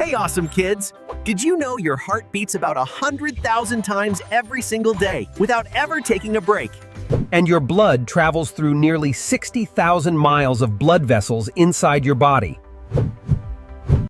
Hey, awesome kids! Did you know your heart beats about 100,000 times every single day without ever taking a break? And your blood travels through nearly 60,000 miles of blood vessels inside your body.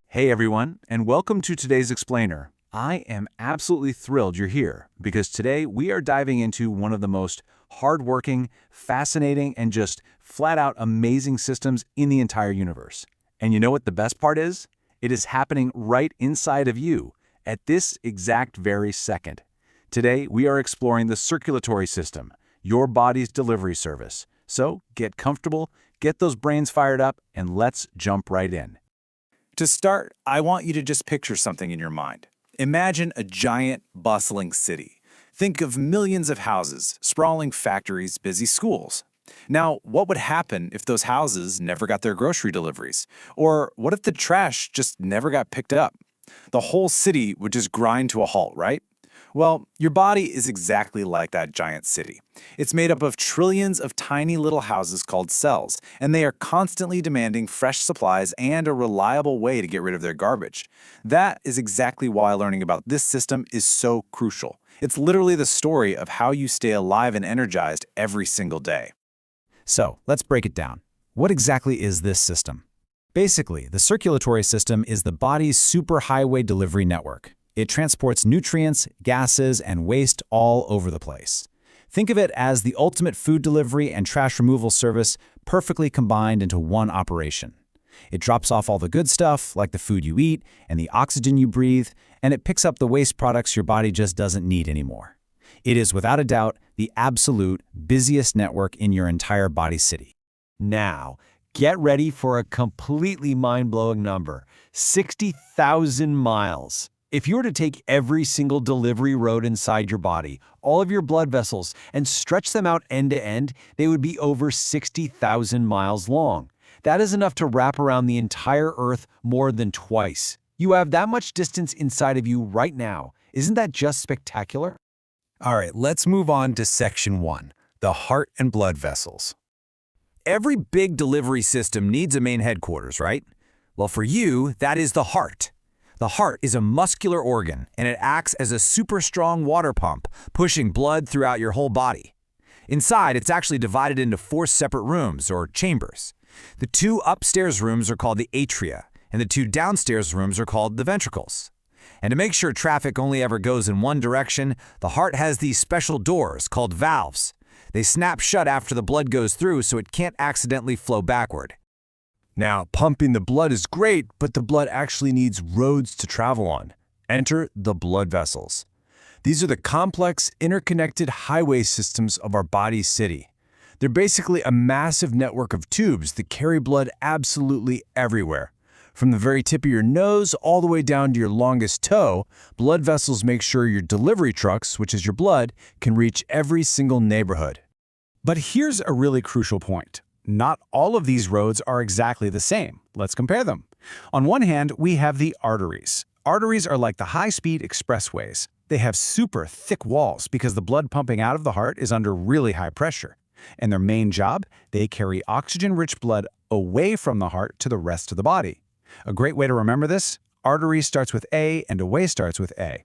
Hey everyone, and welcome to today's Explainer. I am absolutely thrilled you're here because today we are diving into one of the most hardworking, fascinating, and just flat-out amazing systems in the entire universe. And you know what the best part is? It is happening right inside of you at this exact very second. Today we are exploring the circulatory system, your body's delivery service. So get comfortable, get those brains fired up, and let's jump right in. To start, I want you to just picture something in your mind. Imagine a giant, bustling city. Think of millions of houses, sprawling factories, busy schools. Now, what would happen if those houses never got their grocery deliveries? Or what if the trash just never got picked up? The whole city would just grind to a halt, right? Well, your body is exactly like that giant city. It's made up of trillions of tiny little houses called cells, and they are constantly demanding fresh supplies and a reliable way to get rid of their garbage. That is exactly why learning about this system is so crucial. It's literally the story of how you stay alive and energized every single day. So, let's break it down. What exactly is this system? Basically, the circulatory system is the body's superhighway delivery network. It transports nutrients, gases, and waste all over the place. Think of it as the ultimate food delivery and trash removal service perfectly combined into one operation. It drops off all the good stuff, like the food you eat and the oxygen you breathe, and it picks up the waste products your body just doesn't need anymore. It is, without a doubt, the absolute busiest network in your entire body city. Now, get ready for a completely mind-blowing number: 60,000 miles. If you were to take every single delivery road inside your body, all of your blood vessels, and stretch them out end to end, they would be over 60,000 miles long. That is enough to wrap around the entire Earth more than twice. You have that much distance inside of you right now. Isn't that just spectacular? All right, let's move on to Section 1, the heart and blood vessels. Every big delivery system needs a main headquarters, right? Well, for you, that is the heart. The heart is a muscular organ, and it acts as a super strong water pump, pushing blood throughout your whole body. Inside, it's actually divided into 4 separate rooms, or chambers. The 2 upstairs rooms are called the atria, and the 2 downstairs rooms are called the ventricles. And to make sure traffic only ever goes in one direction, the heart has these special doors called valves. They snap shut after the blood goes through so it can't accidentally flow backward. Now, pumping the blood is great, but the blood actually needs roads to travel on. Enter the blood vessels. These are the complex, interconnected highway systems of our body's city. They're basically a massive network of tubes that carry blood absolutely everywhere. From the very tip of your nose all the way down to your longest toe, blood vessels make sure your delivery trucks, which is your blood, can reach every single neighborhood. But here's a really crucial point. Not all of these roads are exactly the same. Let's compare them. On one hand, we have the arteries. Arteries are like the high-speed expressways. They have super thick walls because the blood pumping out of the heart is under really high pressure. And their main job, they carry oxygen-rich blood away from the heart to the rest of the body. A great way to remember this: artery starts with A and away starts with A.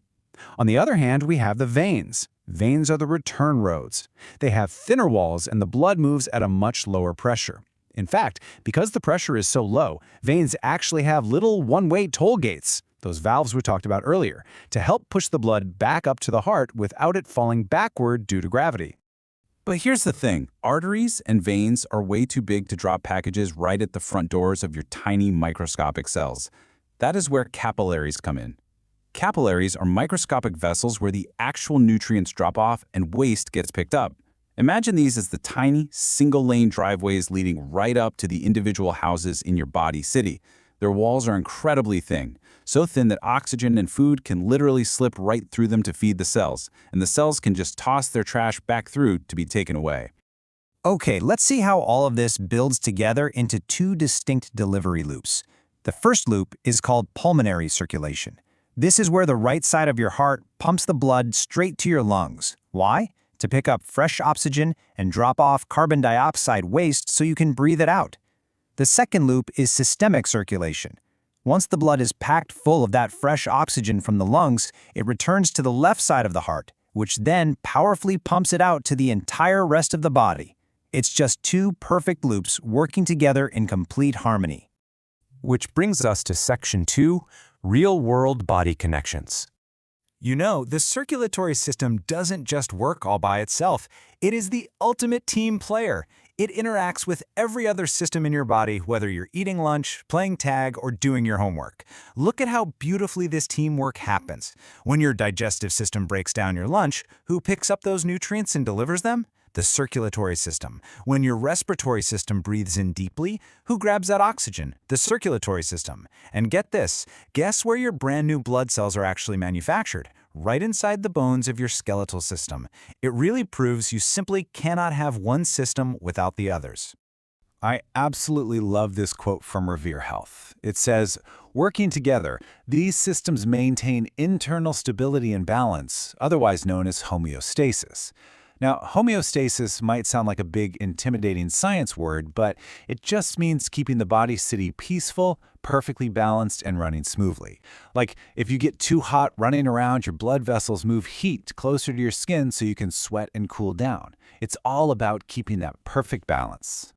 On the other hand, we have the veins. Veins are the return roads. They have thinner walls and the blood moves at a much lower pressure. In fact, because the pressure is so low, veins actually have little one-way toll gates, those valves we talked about earlier, to help push the blood back up to the heart without it falling backward due to gravity. But here's the thing, arteries and veins are way too big to drop packages right at the front doors of your tiny microscopic cells. That is where capillaries come in. Capillaries are microscopic vessels where the actual nutrients drop off and waste gets picked up. Imagine these as the tiny, single-lane driveways leading right up to the individual houses in your body city. Their walls are incredibly thin, so thin that oxygen and food can literally slip right through them to feed the cells, and the cells can just toss their trash back through to be taken away. Okay, let's see how all of this builds together into 2 distinct delivery loops. The first loop is called pulmonary circulation. This is where the right side of your heart pumps the blood straight to your lungs. Why? To pick up fresh oxygen and drop off carbon dioxide waste so you can breathe it out. The second loop is systemic circulation. Once the blood is packed full of that fresh oxygen from the lungs, it returns to the left side of the heart, which then powerfully pumps it out to the entire rest of the body. It's just two perfect loops working together in complete harmony. Which brings us to Section 2, Real-World Body Connections. You know, the circulatory system doesn't just work all by itself. It is the ultimate team player. It interacts with every other system in your body, whether you're eating lunch, playing tag, or doing your homework. Look at how beautifully this teamwork happens. When your digestive system breaks down your lunch, who picks up those nutrients and delivers them? The circulatory system. When your respiratory system breathes in deeply, who grabs that oxygen? The circulatory system. And get this, guess where your brand new blood cells are actually manufactured? Right inside the bones of your skeletal system. It really proves you simply cannot have one system without the others. I absolutely love this quote from Revere Health. It says, "Working together, these systems maintain internal stability and balance, otherwise known as homeostasis." Now, homeostasis might sound like a big, intimidating science word, but it just means keeping the body city peaceful, perfectly balanced, and running smoothly. Like, if you get too hot running around, your blood vessels move heat closer to your skin so you can sweat and cool down. It's all about keeping that perfect balance.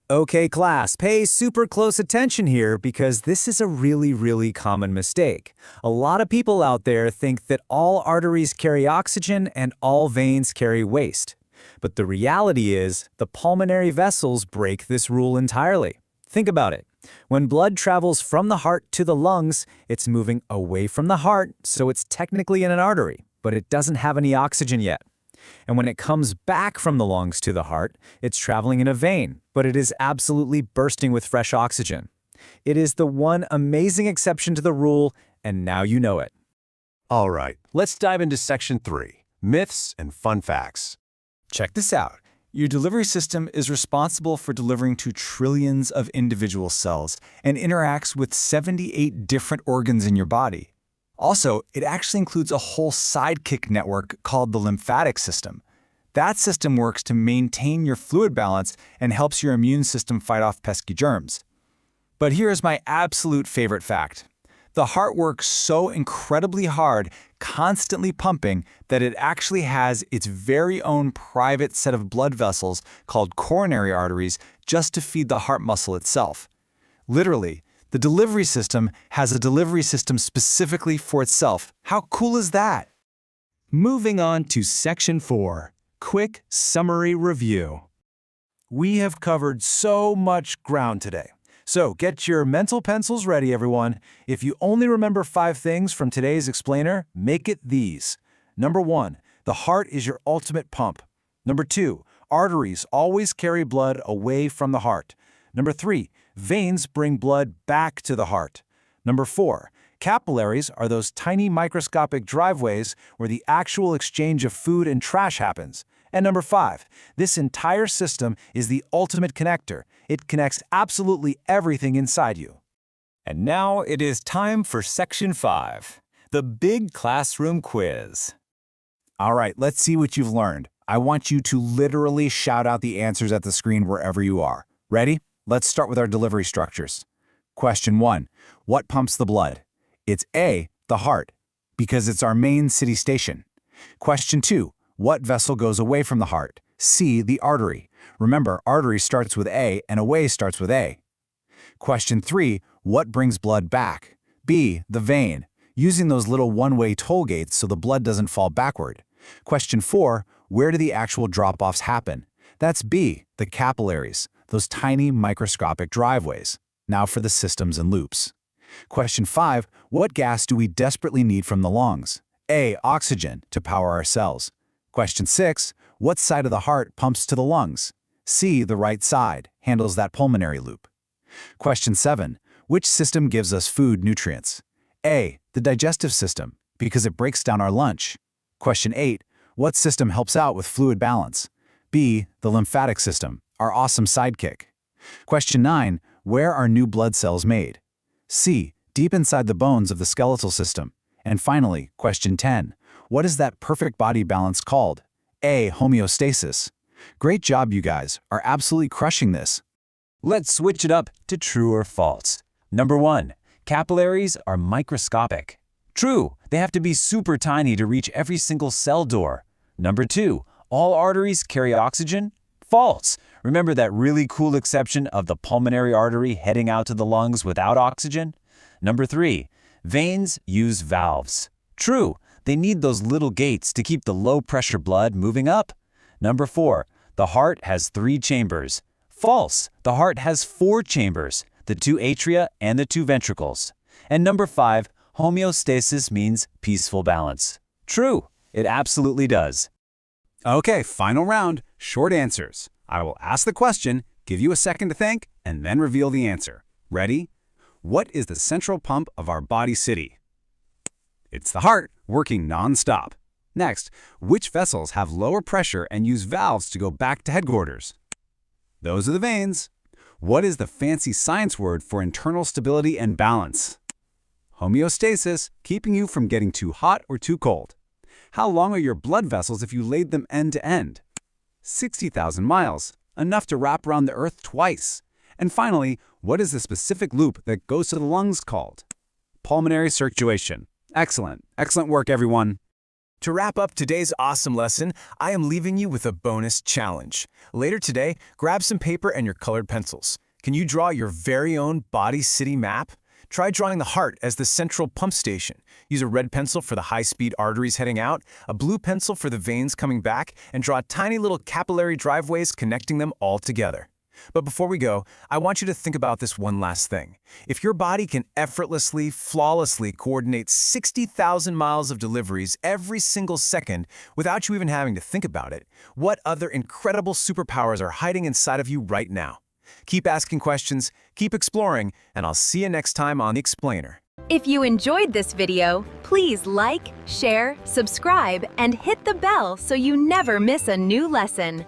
Okay, class, pay super close attention here because this is a really common mistake. A lot of people out there think that all arteries carry oxygen and all veins carry waste. But the reality is, the pulmonary vessels break this rule entirely. Think about it. When blood travels from the heart to the lungs, it's moving away from the heart, so it's technically in an artery, but it doesn't have any oxygen yet. And when it comes back from the lungs to the heart, it's traveling in a vein, but it is absolutely bursting with fresh oxygen. It is the one amazing exception to the rule, and now you know it. All right, let's dive into Section 3, Myths and Fun Facts. Check this out. Your delivery system is responsible for delivering to trillions of individual cells and interacts with 78 different organs in your body. Also, it actually includes a whole sidekick network called the lymphatic system. That system works to maintain your fluid balance and helps your immune system fight off pesky germs. But here's my absolute favorite fact. The heart works so incredibly hard, constantly pumping, that it actually has its very own private set of blood vessels called coronary arteries just to feed the heart muscle itself. Literally, the delivery system has a delivery system specifically for itself. How cool is that? Moving on to Section 4, Quick Summary Review. We have covered so much ground today. So get your mental pencils ready, everyone. If you only remember 5 things from today's explainer, make it these. Number 1, the heart is your ultimate pump. Number 2, arteries always carry blood away from the heart. Number 3, veins bring blood back to the heart. Number 4, capillaries are those tiny microscopic driveways where the actual exchange of food and trash happens. And number 5, this entire system is the ultimate connector. It connects absolutely everything inside you. And now it is time for Section 5, the big classroom quiz. All right, let's see what you've learned. I want you to literally shout out the answers at the screen wherever you are. Ready? Let's start with our delivery structures. Question 1, what pumps the blood? It's A, the heart, because it's our main city station. Question 2, what vessel goes away from the heart? C, the artery. Remember, artery starts with A and away starts with A. Question 3, what brings blood back? B, the vein, using those little one-way toll gates so the blood doesn't fall backward. Question 4, where do the actual drop-offs happen? That's B, the capillaries, those tiny microscopic driveways. Now for the systems and loops. Question 5, what gas do we desperately need from the lungs? A, oxygen, to power our cells. Question 6, what side of the heart pumps to the lungs? C, the right side, handles that pulmonary loop. Question 7, which system gives us food nutrients? A, the digestive system, because it breaks down our lunch. Question 8, what system helps out with fluid balance? B, the lymphatic system, our awesome sidekick. Question 9, where are new blood cells made? C, deep inside the bones of the skeletal system. And finally, question 10, what is that perfect body balance called? A, homeostasis. Great job, you guys are absolutely crushing this. Let's switch it up to true or false. Number 1, Capillaries are microscopic. True, they have to be super tiny to reach every single cell door. Number 2, all arteries carry oxygen? False. Remember that really cool exception of the pulmonary artery heading out to the lungs without oxygen? Number 3, veins use valves. True, they need those little gates to keep the low-pressure blood moving up. Number 4, the heart has 3 chambers. False, the heart has 4 chambers, the 2 atria and the 2 ventricles. And number 5, homeostasis means peaceful balance. True, it absolutely does. Okay, final round, short answers. I will ask the question, give you a second to think, and then reveal the answer. Ready? What is the central pump of our body city? It's the heart, working non-stop. Next, which vessels have lower pressure and use valves to go back to headquarters? Those are the veins. What is the fancy science word for internal stability and balance? Homeostasis, keeping you from getting too hot or too cold. How long are your blood vessels if you laid them end to end? 60,000 miles, enough to wrap around the Earth twice. And finally, what is the specific loop that goes to the lungs called? Pulmonary circulation. Excellent. Excellent work, everyone. To wrap up today's awesome lesson, I am leaving you with a bonus challenge. Later today, grab some paper and your colored pencils. Can you draw your very own body city map? Try drawing the heart as the central pump station. Use a red pencil for the high-speed arteries heading out, a blue pencil for the veins coming back, and draw tiny little capillary driveways connecting them all together. But before we go, I want you to think about this one last thing. If your body can effortlessly, flawlessly coordinate 60,000 miles of deliveries every single second without you even having to think about it, what other incredible superpowers are hiding inside of you right now? Keep asking questions, keep exploring, and I'll see you next time on The Explainer. If you enjoyed this video, please like, share, subscribe, and hit the bell so you never miss a new lesson.